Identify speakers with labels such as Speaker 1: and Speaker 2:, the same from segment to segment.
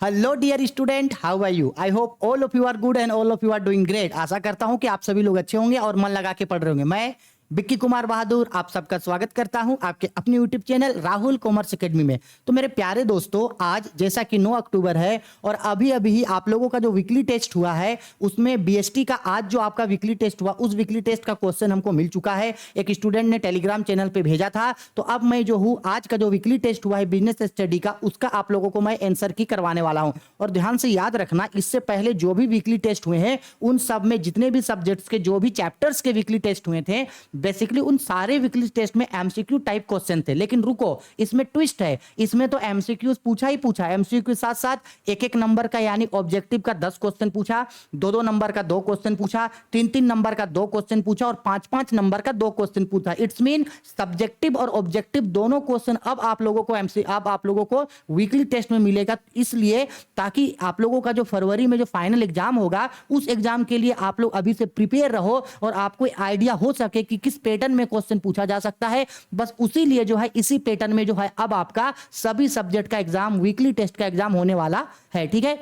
Speaker 1: Hello dear student, how are you? I hope all of you are good and all of you are doing great. आशा करता हूं कि आप सभी लोग अच्छे होंगे और मन लगा के पढ़ रहे होंगे। मैं विक्की कुमार बहादुर आप सबका स्वागत करता हूं आपके अपने YouTube channel Rahul commerce academy में। तो मेरे प्यारे दोस्तों, आज जैसा कि 9 अक्टूबर है और अभी अभी आप लोगों का जो वीकली टेस्ट हुआ है उसमें बीएसटी का आज जो आपका वीकली टेस्ट हुआ उस वीकली टेस्ट का क्वेश्चन हमको मिल चुका है। एक स्टूडेंट ने टेलीग्राम चैनल पे भेजा था, तो अब मैं जो हूँ आज का जो वीकली टेस्ट हुआ है बिजनेस स्टडी का, उसका आप लोगों को मैं आंसर की करवाने वाला हूँ। और ध्यान से याद रखना, इससे पहले जो भी वीकली टेस्ट हुए हैं उन सब में जितने भी सब्जेक्ट्स के जो भी चैप्टर्स के वीकली टेस्ट हुए थे, बेसिकली उन सारे वीकली टेस्ट में एमसीक्यू टाइप क्वेश्चन थे। लेकिन रुको, इसमें ट्विस्ट है। इसमें तो एमसीक्यू पूछा ही पूछा, एमसीक्यू के साथ साथ एक एक नंबर का यानी ऑब्जेक्टिव का 10 क्वेश्चन पूछा, 2-2 नंबर का 2 क्वेश्चन पूछा, 3-3 नंबर का 2 क्वेश्चन पूछा और 5-5 नंबर का 2 क्वेश्चन पूछा। इट्स मीन सब्जेक्टिव और ऑब्जेक्टिव दोनों क्वेश्चन अब आप लोगों को वीकली टेस्ट में मिलेगा। इसलिए ताकि आप लोगों का जो फरवरी में जो फाइनल एग्जाम होगा उस एग्जाम के लिए आप लोग अभी से प्रिपेयर रहो और आपको आइडिया हो सके कि किस पैटर्न में क्वेश्चन पूछा जा सकता है। बस उसी लिए जो है इसी पैटर्न में जो है अब आपका सभी सब्जेक्ट का एग्जाम, वीकली टेस्ट का एग्जाम होने वाला है। ठीक है,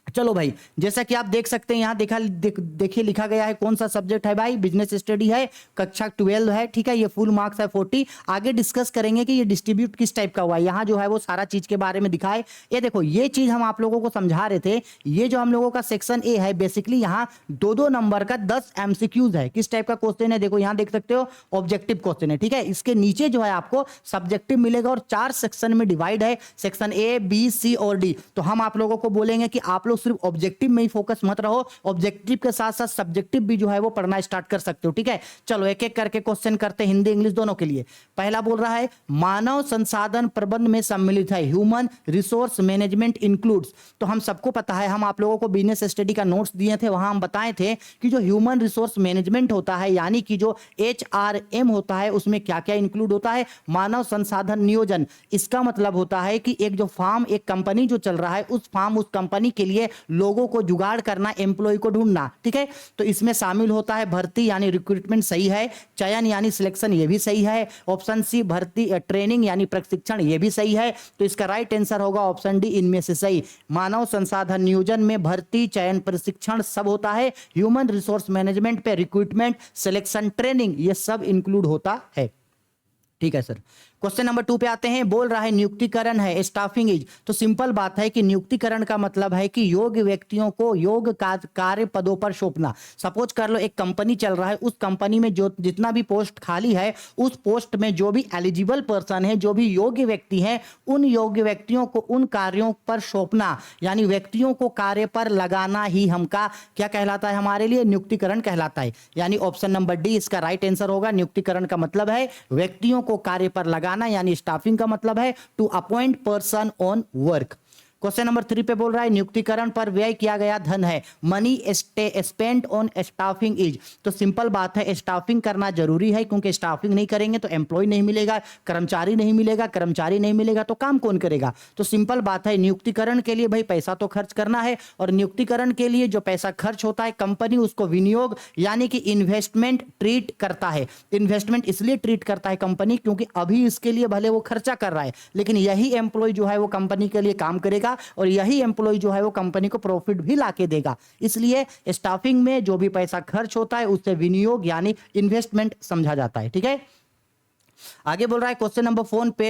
Speaker 1: चलो भाई, जैसा कि आप देख सकते हैं यहां देखिए लिखा गया है कौन सा सब्जेक्ट है भाई, बिजनेस स्टडी है, कक्षा 12 है। ठीक है, ये फुल मार्क्स है 40। आगे डिस्कस करेंगे कि ये डिस्ट्रीब्यूट किस टाइप का हुआ है। यहां जो है वो सारा चीज के बारे में दिखाए। ये देखो, ये चीज हम आप लोगों को समझा रहे थे। ये जो हम लोगों का सेक्शन ए है, बेसिकली यहाँ 2-2 नंबर का 10 एमसीक्यूज है। किस टाइप का क्वेश्चन है देखो, यहां देख सकते हो ऑब्जेक्टिव क्वेश्चन है। ठीक है, इसके नीचे जो है आपको सब्जेक्टिव मिलेगा और 4 सेक्शन में डिवाइड है, सेक्शन ए, बी, सी और डी। तो हम आप लोगों को बोलेंगे कि आप लोग सिर्फ ऑब्जेक्टिव में ही फोकस मत रहो, ऑब्जेक्टिव के साथ साथ सब्जेक्टिव भी जो है वो पढ़ना स्टार्ट कर सकते हो। ठीक है, चलो एक एक करके क्वेश्चन करते हैं, हिंदी इंग्लिश दोनों के लिए। पहला बोल रहा है मानव संसाधन प्रबंधन में सम्मिलित है, ह्यूमन रिसोर्स मैनेजमेंट इंक्लूड्स। तो हम सबको पता है, हम आप लोगों को बिजनेस स्टडी का नोट्स दिए थे, वहां हम बताए थे कि जो ह्यूमन रिसोर्स मैनेजमेंट होता है यानी कि जो HRM होता है उसमें क्या क्या इंक्लूड होता है, मानव संसाधन नियोजन। इसका मतलब होता है कि एक जो फार्म, एक कंपनी जो चल रहा है उस फार्म, उस कंपनी के लिए लोगों को जुगाड़ करना, एम्प्लॉय को ढूंढना। ठीक है, तो इसमें शामिल होता है भर्ती यानी रिक्रूटमेंट, सही है। चयन यानी सिलेक्शन, ये भी सही है। ऑप्शन सी भर्ती, ट्रेनिंग यानी प्रशिक्षण, ये भी सही है। तो इसका राइट आंसर होगा ऑप्शन डी, इनमें से सही। मानव संसाधन नियोजन में भर्ती, चयन, प्रशिक्षण सब होता है। ह्यूमन रिसोर्स मैनेजमेंट पे रिक्रूटमेंट, सिलेक्शन, ट्रेनिंग, ये सब इंक्लूड होता है। ठीक है सर, क्वेश्चन नंबर 2 पे आते हैं। बोल रहा है नियुक्तिकरण है, स्टाफिंग इज। तो सिंपल बात है कि नियुक्तिकरण का मतलब है कि योग्य व्यक्तियों को योग्य कार्य पदों पर सौंपना। सपोज कर लो एक कंपनी चल रहा है, उस कंपनी में जो जितना भी पोस्ट खाली है उस पोस्ट में जो भी एलिजिबल पर्सन है, जो भी योग्य व्यक्ति हैं, उन योग्य व्यक्तियों को उन कार्यों पर सौंपना, यानी व्यक्तियों को कार्य पर लगाना ही हमका क्या कहलाता है, हमारे लिए नियुक्तिकरण कहलाता है। यानी ऑप्शन नंबर डी इसका राइट आंसर होगा। नियुक्तिकरण का मतलब है व्यक्तियों को कार्य पर लगाना, यानी स्टाफिंग का मतलब है to appoint person on work. Question number 3 पे बोल रहा है नियुक्तिकरण पर व्यय किया गया धन है, money spent on staffing is. तो सिंपल बात है, स्टाफिंग करना जरूरी है, क्योंकि स्टाफिंग नहीं करेंगे तो एम्प्लॉय नहीं मिलेगा, कर्मचारी नहीं मिलेगा, कर्मचारी नहीं मिलेगा तो काम कौन करेगा। तो सिंपल बात है, नियुक्तिकरण के लिए भाई पैसा तो खर्च करना है, और नियुक्तिकरण के लिए जो पैसा खर्च होता है कंपनी उसको विनियोग यानी कि इन्वेस्टमेंट ट्रीट करता है। इन्वेस्टमेंट इसलिए ट्रीट करता है कंपनी क्योंकि अभी इसके लिए भले वो खर्चा कर रहा है, लेकिन यही एम्प्लॉय जो है वो कंपनी के लिए काम करेगा और यही एम्प्लॉय जो है वो कंपनी को प्रॉफिट भी लाके देगा। इसलिए स्टाफिंग में जो भी पैसा खर्च होता है उससे विनियोग यानी इन्वेस्टमेंट समझा जाता है। ठीक है, आगे बोल रहा है क्वेश्चन नंबर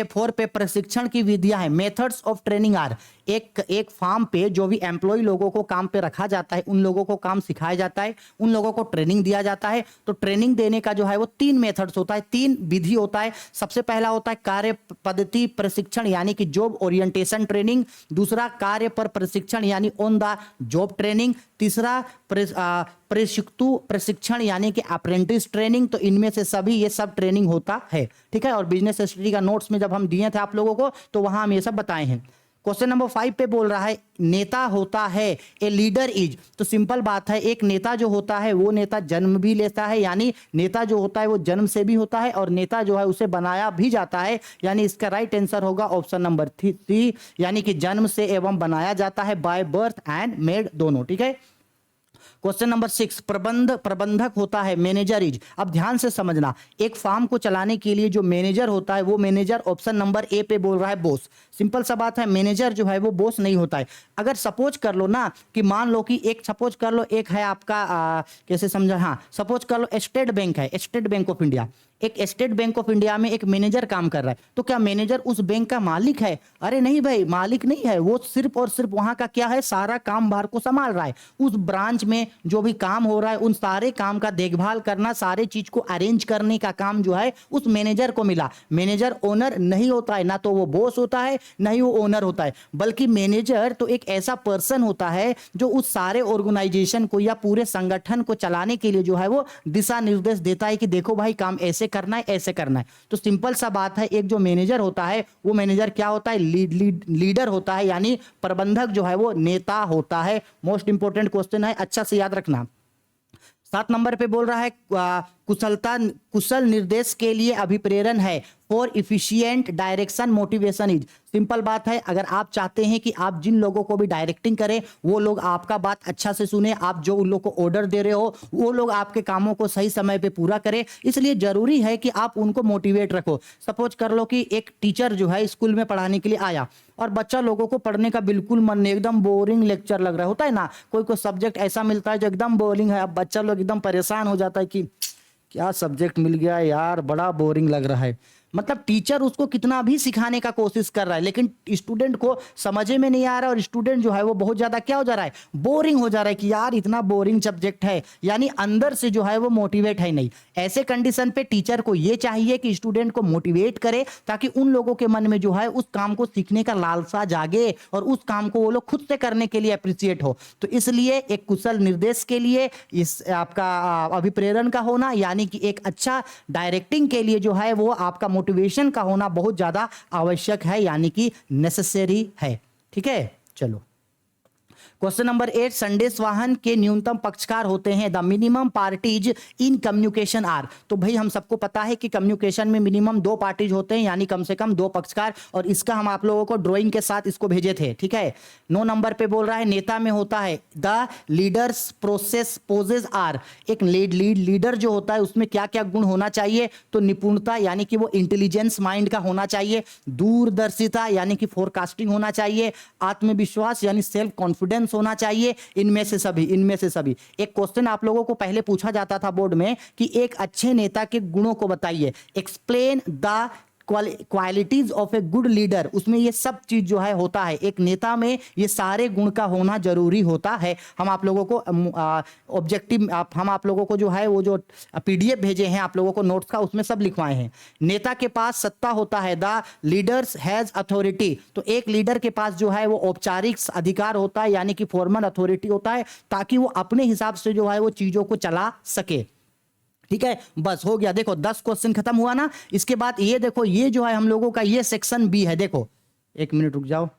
Speaker 1: 4 पे प्रशिक्षण की विधियां हैं, मेथड्स ऑफ ट्रेनिंग आर। एक फार्म पे जो भी एम्प्लॉय लोगों को काम पे रखा जाता है, उन लोगों को काम सिखाया जाता है, उन लोगों को ट्रेनिंग दिया जाता है। तो ट्रेनिंग देने का जो है वो 3 मेथड्स होता है, 3 विधि होता है। सबसे पहला होता है कार्य पद्धति प्रशिक्षण यानी कि जॉब ओरिएंटेशन ट्रेनिंग। दूसरा कार्य पर प्रशिक्षण यानी ऑन द जॉब ट्रेनिंग। तीसरा प्रशिक्षु प्रशिक्षण यानी कि अप्रेंटिस ट्रेनिंग। तो इनमें से सभी ये सब ट्रेनिंग होता है। ठीक है, और बिजनेस स्टडी का नोट्स में जब हम दिए थे आप लोगों को तो वहां हम ये सब बताए हैं। क्वेश्चन नंबर 5 पे बोल रहा है नेता होता है, ए लीडर इज। तो सिंपल बात है, एक नेता जो होता है वो नेता जन्म भी लेता है, यानी नेता जो होता है वो जन्म से भी होता है, और नेता जो है उसे बनाया भी जाता है। यानी इसका राइट आंसर होगा ऑप्शन नंबर 3 यानी कि जन्म से एवं बनाया जाता है, बाय बर्थ एंड मेड दोनों। ठीक है, क्वेश्चन नंबर 6, प्रबंधक होता है मैनेजर इज। अब ध्यान से समझना, एक फार्म को चलाने के लिए जो मैनेजर होता है वो मैनेजर ऑप्शन नंबर ए पे बोल रहा है बॉस। सिंपल सा बात है, मैनेजर जो है वो बॉस नहीं होता है। अगर सपोज कर लो ना कि मान लो कि सपोज कर लो एक है आपका कैसे समझा, हाँ सपोज कर लो स्टेट बैंक है, स्टेट बैंक ऑफ इंडिया। एक स्टेट बैंक ऑफ इंडिया में एक मैनेजर काम कर रहा है, तो क्या मैनेजर उस बैंक का मालिक है? अरे नहीं भाई, मालिक नहीं है वो, सिर्फ और सिर्फ वहां का क्या है, सारा काम बार को संभाल रहा है। उस ब्रांच में जो भी काम हो रहा है उन सारे काम का देखभाल करना, सारे चीज को अरेंज करने का काम जो है उस मैनेजर को मिला। मैनेजर ओनर नहीं होता है, ना तो वो बॉस होता है ना ही वो ओनर होता है, बल्कि मैनेजर तो एक ऐसा पर्सन होता है जो उस सारे ऑर्गेनाइजेशन को या पूरे संगठन को चलाने के लिए जो है वो दिशा निर्देश देता है कि देखो भाई काम ऐसे करना है, ऐसे करना है। तो सिंपल सा बात है, एक जो मैनेजर होता है वो मैनेजर क्या होता है, लीडर होता है, यानी प्रबंधक जो है वो नेता होता है। मोस्ट इंपोर्टेंट क्वेश्चन है, अच्छा से याद रखना। 7 नंबर पे बोल रहा है कुशल निर्देश के लिए अभिप्रेरण है, for efficient direction motivation is. Simple बात है, अगर आप चाहते हैं कि आप जिन लोगों को भी डायरेक्टिंग करें वो लोग आपका बात अच्छा से सुने, आप जो उन लोग को ऑर्डर दे रहे हो वो लोग आपके कामों को सही समय पे पूरा करें, इसलिए जरूरी है कि आप उनको मोटिवेट रखो। सपोज कर लो कि एक टीचर जो है स्कूल में पढ़ाने के लिए आया और बच्चा लोगों को पढ़ने का बिल्कुल मन नहीं, एकदम बोरिंग लेक्चर लग रहा होता है ना, कोई कोई सब्जेक्ट ऐसा मिलता है जो एकदम बोरिंग है। अब बच्चा लोग एकदम परेशान हो जाता है कि क्या सब्जेक्ट मिल गया यार, बड़ा बोरिंग लग रहा है। मतलब टीचर उसको कितना भी सिखाने का कोशिश कर रहा है लेकिन स्टूडेंट को समझ में नहीं आ रहा, और स्टूडेंट जो है वो बहुत ज्यादा क्या हो जा रहा है, बोरिंग हो जा रहा है कि यार इतना बोरिंग सब्जेक्ट है, यानी अंदर से जो है वो मोटिवेट है नहीं। ऐसे कंडीशन पे टीचर को ये चाहिए कि स्टूडेंट को मोटिवेट करे ताकि उन लोगों के मन में जो है उस काम को सीखने का लालसा जागे और उस काम को वो लोग खुद से करने के लिए अप्रिशिएट हो। तो इसलिए एक कुशल निर्देश के लिए इस आपका अभिप्रेरण का होना, यानी कि एक अच्छा डायरेक्टिंग के लिए जो है वो आपका मोटिवेशन का होना बहुत ज्यादा आवश्यक है, यानी कि नेसेसरी है। ठीक है, चलो क्वेश्चन नंबर 8, संदेश वाहन के न्यूनतम पक्षकार होते हैं, the minimum parties in communication are. तो भाई हम सबको पता है कि कम्युनिकेशन में मिनिमम 2 पार्टीज होते हैं, यानी कम से कम 2 पक्षकार, और इसका हम आप लोगों को ड्राइंग के साथ इसको भेजे थे। ठीक है, 9 नंबर पे बोल रहा है नेता में होता है, the leaders process poses are. एक लीडर जो होता है उसमें क्या क्या गुण होना चाहिए, तो निपुणता यानी कि वो इंटेलिजेंस माइंड का होना चाहिए, दूरदर्शिता यानी कि फोरकास्टिंग होना चाहिए, आत्मविश्वास यानी सेल्फ कॉन्फिडेंस होना चाहिए। इनमें से सभी एक क्वेश्चन आप लोगों को पहले पूछा जाता था बोर्ड में कि एक अच्छे नेता के गुणों को बताइए, explain the qualities of a good leader. उसमें ये सब चीज जो है होता है, एक नेता में ये सारे गुण का होना जरूरी होता है। हम आप लोगों को ऑब्जेक्टिव हम आप लोगों को जो है वो जो पीडीएफ भेजे हैं आप लोगों को नोट्स का, उसमें सब लिखवाए हैं। नेता के पास सत्ता होता है, द लीडर्स हैज अथॉरिटी। तो एक लीडर के पास जो है वो औपचारिक अधिकार होता है, यानी कि फॉर्मल अथॉरिटी होता है, ताकि वो अपने हिसाब से जो है वो चीजों को चला सके। ठीक है, बस हो गया। देखो 10 क्वेश्चन खत्म हुआ ना। इसके बाद ये देखो, ये जो है हम लोगों का ये सेक्शन बी है। देखो 1 मिनट रुक जाओ,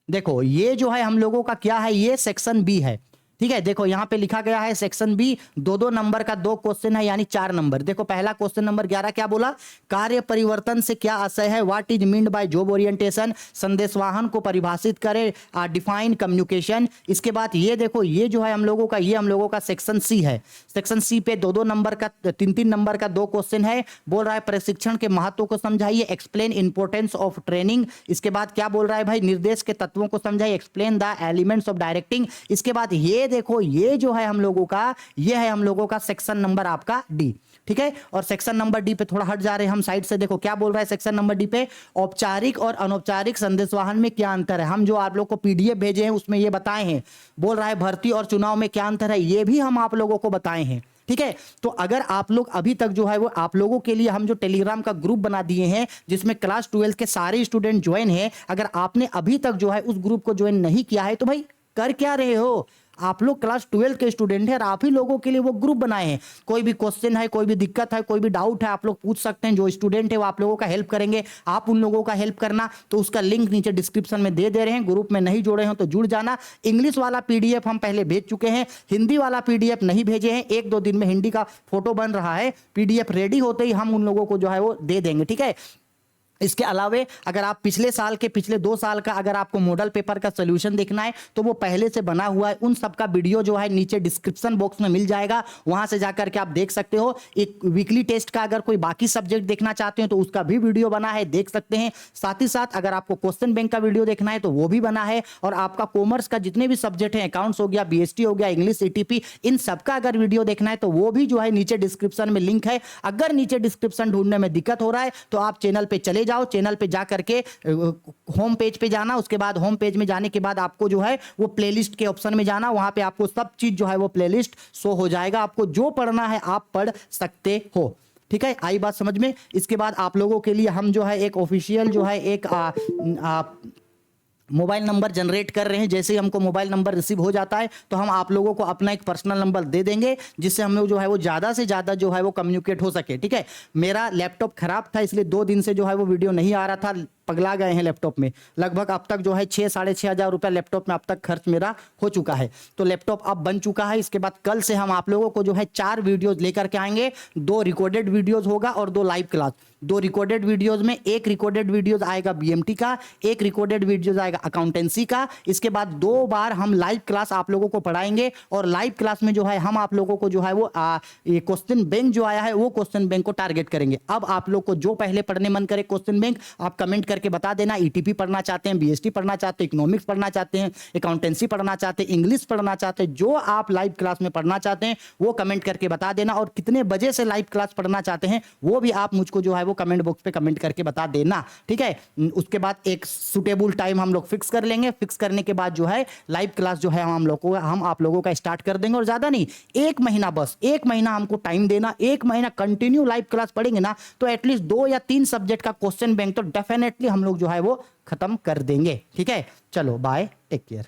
Speaker 1: देखो ये जो है हम लोगों का क्या है, ये सेक्शन बी है। ठीक है, देखो यहां पे लिखा गया है सेक्शन बी, 2-2 नंबर का 2 क्वेश्चन है, यानी 4 नंबर। देखो पहला क्वेश्चन नंबर 11 क्या बोला, कार्य परिवर्तन से क्या आशय है, what is meant by job orientation. संदेशवाहन को परिभाषित करें, डिफाइन कम्युनिकेशन। इसके बाद ये देखो, ये जो है हम लोगों का, ये हम लोगों का सेक्शन सी है। सेक्शन सी पे 2-2 नंबर का 3-3 नंबर का 2 क्वेश्चन है। बोल रहा है प्रशिक्षण के महत्व को समझाइए, एक्सप्लेन इंपोर्टेंस ऑफ ट्रेनिंग। इसके बाद क्या बोल रहा है भाई, निर्देश के तत्वों को समझाइए, explain the elements of directing. इसके बाद ये देखो, ये जो है हम लोगों का, ये है हम लोगों का सेक्शन नंबर आपका डी। ठीक है, और सेक्शन नंबर डी पे थोड़ा हट जा रहे हैं हम साइड से। देखो क्या बोल रहा है सेक्शन नंबर डी पे, औपचारिक और अनौपचारिक संदेशवाहन में क्या अंतर है। हम जो आप लोग को पीडीएफ भेजे हैं उसमें ये बताए हैं। बोल रहा है भर्ती और चुनाव में क्या अंतर है, ये भी हम आप लोगों को बताए हैं। ठीक है, तो अगर आप लोग अभी तक जो है वो, आप लोगों के लिए हम जो टेलीग्राम का ग्रुप बना दिए हैं जिसमें क्लास 12 के सारे स्टूडेंट ज्वाइन हैं, अगर आपने अभी तक जो है उस ग्रुप को ज्वाइन नहीं किया है तो भाई कर क्या रहे हो। आप लोग क्लास 12 के स्टूडेंट हैं और आप ही लोगों के लिए वो ग्रुप बनाए हैं। कोई भी क्वेश्चन है, कोई भी दिक्कत है, कोई भी डाउट है, आप लोग पूछ सकते हैं। जो स्टूडेंट है वो आप लोगों का हेल्प करेंगे, आप उन लोगों का हेल्प करना। तो उसका लिंक नीचे डिस्क्रिप्शन में दे रहे हैं। ग्रुप में नहीं जुड़े हैं तो जुड़ जाना। इंग्लिश वाला पीडीएफ हम पहले भेज चुके हैं, हिंदी वाला पीडीएफ नहीं भेजे हैं। 1-2 दिन में हिंदी का फोटो बन रहा है, पीडीएफ रेडी होते ही हम उन लोगों को जो है वो दे देंगे। ठीक है, इसके अलावे अगर आप पिछले साल के पिछले 2 साल का अगर आपको मॉडल पेपर का सोल्यूशन देखना है तो वो पहले से बना हुआ है, उन सब का वीडियो जो है नीचे डिस्क्रिप्शन बॉक्स में मिल जाएगा, वहां से जाकर के आप देख सकते हो। एक वीकली टेस्ट का अगर कोई बाकी सब्जेक्ट देखना चाहते हो तो उसका भी वीडियो बना है, देख सकते हैं। साथ ही साथ अगर आपको क्वेश्चन बैंक का वीडियो देखना है तो वो भी बना है, और आपका कॉमर्स का जितने भी सब्जेक्ट है, अकाउंट्स हो गया, बीएसटी हो गया, इंग्लिश, ईटीपी, इन सबका अगर वीडियो देखना है तो वो भी जो है नीचे डिस्क्रिप्शन में लिंक है। अगर नीचे डिस्क्रिप्शन ढूंढने में दिक्कत हो रहा है तो आप चैनल पे चले जाओ, चैनल पे जा करके होम पेज पे जाना, उसके बाद होम पेज में जाने के बाद आपको जो है वो प्लेलिस्ट के ऑप्शन में जाना, वहां पे आपको सब चीज जो है वो प्लेलिस्ट शो हो जाएगा, आपको जो पढ़ना है आप पढ़ सकते हो। ठीक है, आई बात समझ में। इसके बाद आप लोगों के लिए हम जो है एक ऑफिशियल जो है एक मोबाइल नंबर जनरेट कर रहे हैं। जैसे ही हमको मोबाइल नंबर रिसीव हो जाता है तो हम आप लोगों को अपना एक पर्सनल नंबर दे देंगे, जिससे हम लोग जो है वो ज़्यादा से ज़्यादा जो है वो कम्युनिकेट हो सके। ठीक है, मेरा लैपटॉप खराब था इसलिए 2 दिन से जो है वो वीडियो नहीं आ रहा था, पगला गए हैं लैपटॉप में। लगभग अब तक जो है 6-6.5 हज़ार रुपया लैपटॉप में अब तक खर्च मेरा हो चुका है। तो लैपटॉप अब बन चुका है। इसके बाद कल से हम आप लोगों को जो है 4 वीडियोज लेकर के आएंगे। 2 रिकॉर्डेड वीडियोज होगा और 2 लाइव क्लास। 2 रिकॉर्डेड वीडियोज में एक रिकॉर्डेड वीडियोज आएगा बीएमटी का, एक रिकॉर्डेड वीडियोज आएगा अकाउंटेंसी का। इसके बाद 2 बार हम लाइव क्लास आप लोगों को पढ़ाएंगे, और लाइव क्लास में जो है हम आप लोगों को जो है वो ये क्वेश्चन बैंक जो आया है वो क्वेश्चन बैंक को टारगेट करेंगे। अब आप लोग को जो पहले पढ़ने मन करे क्वेश्चन बैंक, आप कमेंट करके बता देना। ईटीपी पढ़ना चाहते हैं, बीएसटी पढ़ना चाहते हैं, इकोनॉमिक्स पढ़ना चाहते हैं, अकाउंटेंसी पढ़ना चाहते हैं, इंग्लिश पढ़ना चाहते हैं, जो आप लाइव क्लास में पढ़ना चाहते हैं वो कमेंट करके बता देना। और कितने बजे से लाइव क्लास पढ़ना चाहते हैं वो भी आप मुझको जो है वो कमेंट बॉक्स पे कमेंट करके बता देना। ठीक है, उसके बाद एक सुटेबल टाइम हम लोग फिक्स कर लेंगे। फिक्स करने के बाद जो है लाइव क्लास जो है हम आप लोगों का स्टार्ट कर देंगे। और ज्यादा नहीं, 1 महीना, बस 1 महीना हमको टाइम देना। 1 महीना कंटिन्यू लाइव क्लास पढ़ेंगे ना तो एटलीस्ट 2 या 3 सब्जेक्ट का क्वेश्चन बैंक तो डेफिनेटली हम लोग जो है वो खत्म कर देंगे। ठीक है, चलो बाय, टेक केयर।